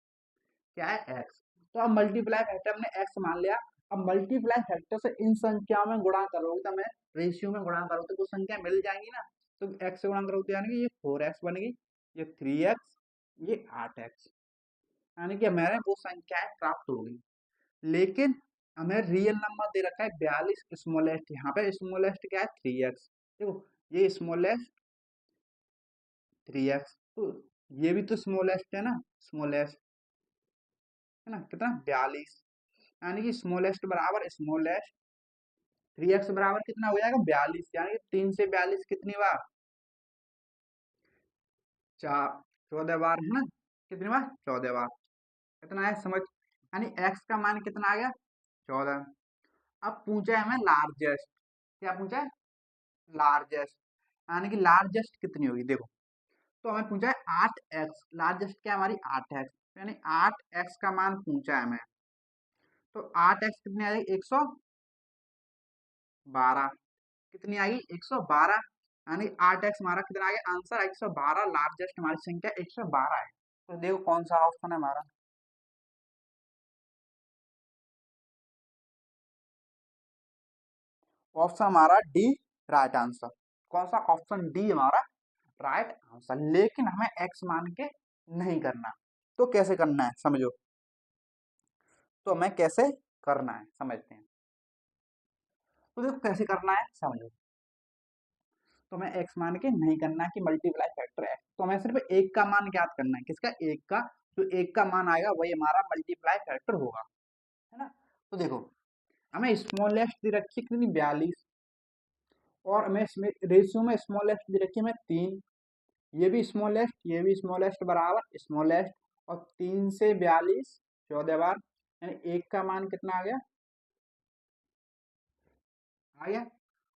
क्या है एक्स, तो अब मल्टीप्लाई फैक्टर हमने एक्स मान लिया, अब मल्टीप्लाई फैक्टर से इन संख्याओं में गुणा करोगे, तो मैं रेशियो में गुणा करोगे तो वो संख्या मिल जाएंगी ना, तो एक्स से गुणा करोगे तो यानी कि ये 4x बनेगी, ये 3x, ये 8x, यानी कि हमें वो संख्याएं प्राप्त हो गई। लेकिन हमें रियल नंबर दे रखा है 42 स्मॉलेस्ट, यहाँ पे स्मॉलेस्ट क्या है 3x। देखो ये स्मॉलेस्ट 3x, तो ये भी तो स्मॉलेस्ट है ना, स्मॉलेस्ट है ना, कितना 42, यानी कि स्मॉलेस्ट बराबर स्मॉलेस्ट 3x बराबर कितना हो जाएगा 42, यानी कि 3 से 42 कितनी बार, 14 बार है ना, कितनी बार 14 बार, कितना है समझ, यानी x का मान कितना आ गया 14। अब पूछा है हमें लार्जेस्ट, क्या पूछा है लार्जेस्ट, यानी कि लार्जेस्ट कितनी होगी देखो, तो हमें पूछा है 8x, लार्जेस्ट क्या है हमारी 8x, यानी 8x का मान पूछा है हमें, तो 8x कितनी आ जाएगी 112, कितनी आएगी 112, यानी 8x हमारा कितना आ गया आंसर 112, लार्जेस्ट हमारी संख्या 112 है। तो देखो कौन सा ऑप्शन है हमारा, ऑप्शन हमारा डी राइट आंसर, कौन सा ऑप्शन डी हमारा राइट आंसर। लेकिन हमें एक्स मान के नहीं करना, तो कैसे करना है समझो, तो हमें कैसे करना है समझते हैं। तो देखो कैसे करना है समझो, तो हमें एक्स मान के नहीं करना है कि मल्टीप्लाई फैक्टर एक्स, तो हमें सिर्फ एक का मान ज्ञात करना है, किसका एक का, जो एक का मान आएगा वही हमारा मल्टीप्लाई फैक्टर होगा, है ना। तो देखो हमें स्मॉलेस्ट दे रखी है कितनी 42, और हमें इसमें रेशियो में स्मॉलेस्ट दे रखी है हमें 3, ये भी स्मॉलेस्ट ये भी स्मॉलेस्ट बराबर स्मॉलेस्ट, और 3 से 42 14 बार, यानी एक का मान कितना आ गया, आ गया।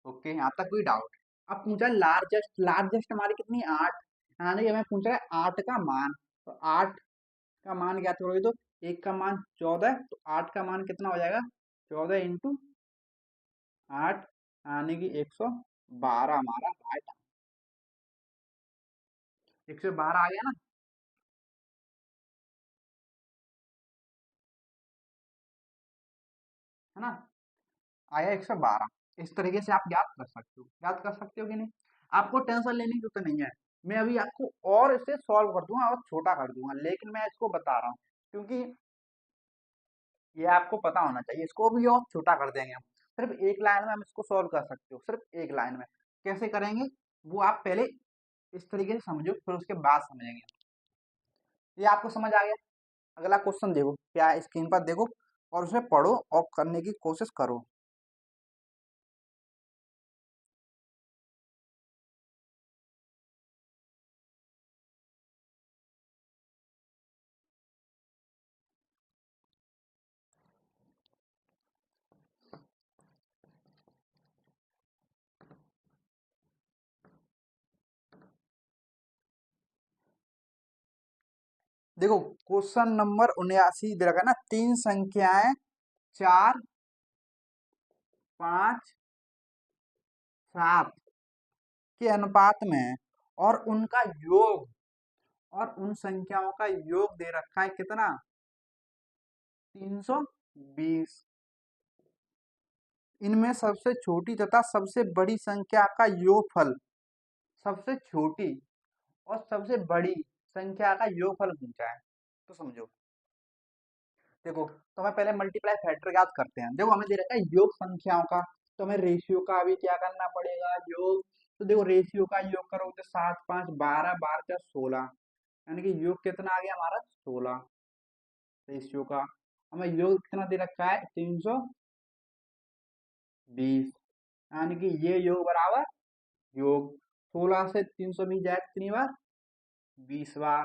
ओके यहाँ तक कोई डाउट। अब पूछा लार्जेस्ट, लार्जेस्ट हमारी कितनी 8, यानी कि हमें पूछ रहा है 8 का मान, तो 8 का मान क्या करोगे, तो एक का मान 14, तो 8 का मान कितना हो जाएगा 14 इंटू 8, यानी कि 112 हमारा राइट, 112 आ गया ना, है ना, आया 112। इस तरीके से आप याद कर सकते हो, याद कर सकते हो कि नहीं, आपको टेंशन लेने की जरूरत नहीं है, मैं अभी आपको और इसे सॉल्व कर दूंगा और छोटा कर दूंगा, लेकिन मैं इसको बता रहा हूँ क्योंकि ये आपको पता होना चाहिए, इसको भी और छोटा कर देंगे हम, सिर्फ एक लाइन में हम इसको सॉल्व कर सकते हो, सिर्फ एक लाइन में कैसे करेंगे, वो आप पहले इस तरीके से समझो फिर उसके बाद समझेंगे। ये आपको समझ आ गया। अगला क्वेश्चन देखो क्या है स्क्रीन पर, देखो और उसे पढ़ो और करने की कोशिश करो। देखो क्वेश्चन नंबर 79 दे रखा है ना, तीन संख्याएं 4 5 7 के अनुपात में है, और उनका योग, और उन संख्याओं का योग दे रखा है कितना 320, इनमें सबसे छोटी तथा सबसे बड़ी संख्या का योगफल, सबसे छोटी और सबसे बड़ी संख्या का योगफल पूछा है, तो समझो। देखो तो हमें पहले मल्टीप्लाई फैक्टर याद करते हैं, देखो हमें दे रखा है योग संख्याओं का, तो हमें रेशियो का भी क्या करना पड़ेगा योग, तो देखो रेशियो का योग करो तो 7 5 12 12 क्या 16, यानी कि योग कितना आ गया हमारा 16, रेशियो का हमें योग कितना दे रखा है 320, यानी कि ये योग बराबर योग 16 से 320 जाए कितनी बार 20 बार,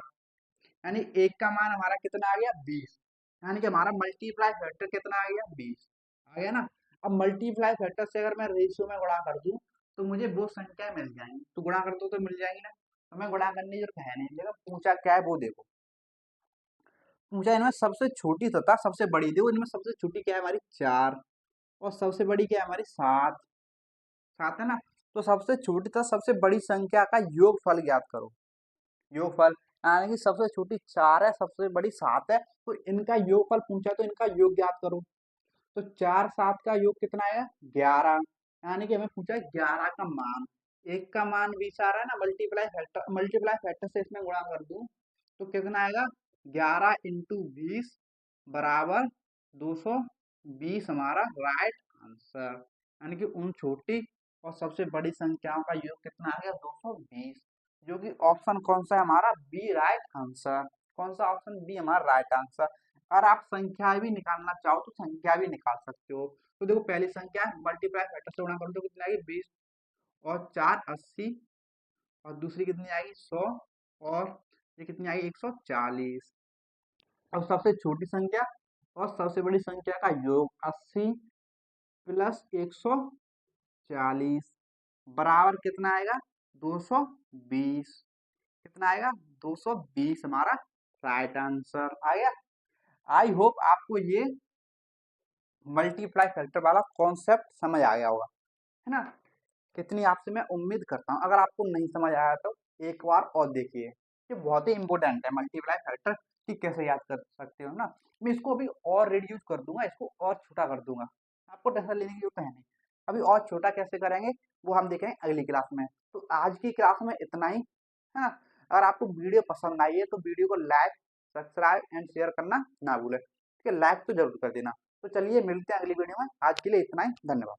यानी एक का मान हमारा कितना आ गया 20, यानी कि हमारा मल्टीप्लाई फैक्टर कितना आ गया 20, आ गया ना। अब मल्टीप्लाई फैक्टर से अगर मैं रेशियो में गुणा कर दूं तो मुझे वो संख्या मिल जाएंगी, तो गुणा कर दो तो मिल जाएंगी ना, हमें गुणा करने की जरूरत है नहीं, लेकिन पूछा क्या है वो देखो, पूछा इनमें सबसे छोटी तथा सबसे बड़ी, देखो इनमें सबसे छोटी क्या है हमारी 4, और सबसे बड़ी क्या है हमारी 7, 7 है ना, तो सबसे छोटी तथा सबसे बड़ी संख्या का योगफल ज्ञात करो, योगफल, यानी कि सबसे छोटी 4 है सबसे बड़ी 7 है, तो इनका योगफल पूछा तो इनका योग ज्ञात करो, तो 4 7 का योग कितना आएगा 11, यानी कि हमें पूछा है 11 का मान, एक का मान 20 आ रहा है ना, मल्टीप्लाई फैक्टर से इसमें गुणा कर दूं तो कितना आएगा 11 इंटू 20 बराबर 220 हमारा राइट आंसर। यानी कि उन छोटी और सबसे बड़ी संख्याओं का योग कितना आ गया 220, जो कि ऑप्शन कौन सा है हमारा बी राइट आंसर। कौन सा ऑप्शन बी हमारा राइट आंसर। अगर आप संख्या भी निकालना चाहो तो संख्या भी निकाल सकते हो। तो देखो पहली संख्या मल्टीप्लाई फैक्टर से गुणा करो तो कितनी आएगी 20 और 4 80, और दूसरी कितनी आएगी 100, और ये कितनी आएगी 140। अब सबसे छोटी संख्या और सबसे बड़ी संख्या का योग 80 प्लस 140 बराबर कितना आएगा 220। कितना आएगा 220 हमारा राइट आंसर आ गया। आई होप आपको ये मल्टीप्लाई फैक्टर वाला कॉन्सेप्ट समझ आ गया होगा, है ना। कितनी आपसे मैं उम्मीद करता हूँ। अगर आपको नहीं समझ आया तो एक बार और देखिए, ये बहुत ही इंपॉर्टेंट है मल्टीप्लाई फैक्टर कि कैसे याद कर सकते हो ना। मैं इसको अभी और रिड्यूस कर दूंगा, इसको और छोटा कर दूंगा, आपको टेंशन लेने की जरूरत है नहीं। अभी और छोटा कैसे करेंगे वो हम देखेंगे अगली क्लास में। तो आज की क्लास में इतना ही, है ना। अगर आपको वीडियो पसंद आई है तो वीडियो को लाइक सब्सक्राइब एंड शेयर करना ना भूलें, ठीक है। लाइक तो जरूर कर देना। तो चलिए मिलते हैं अगली वीडियो में, आज के लिए इतना ही, धन्यवाद।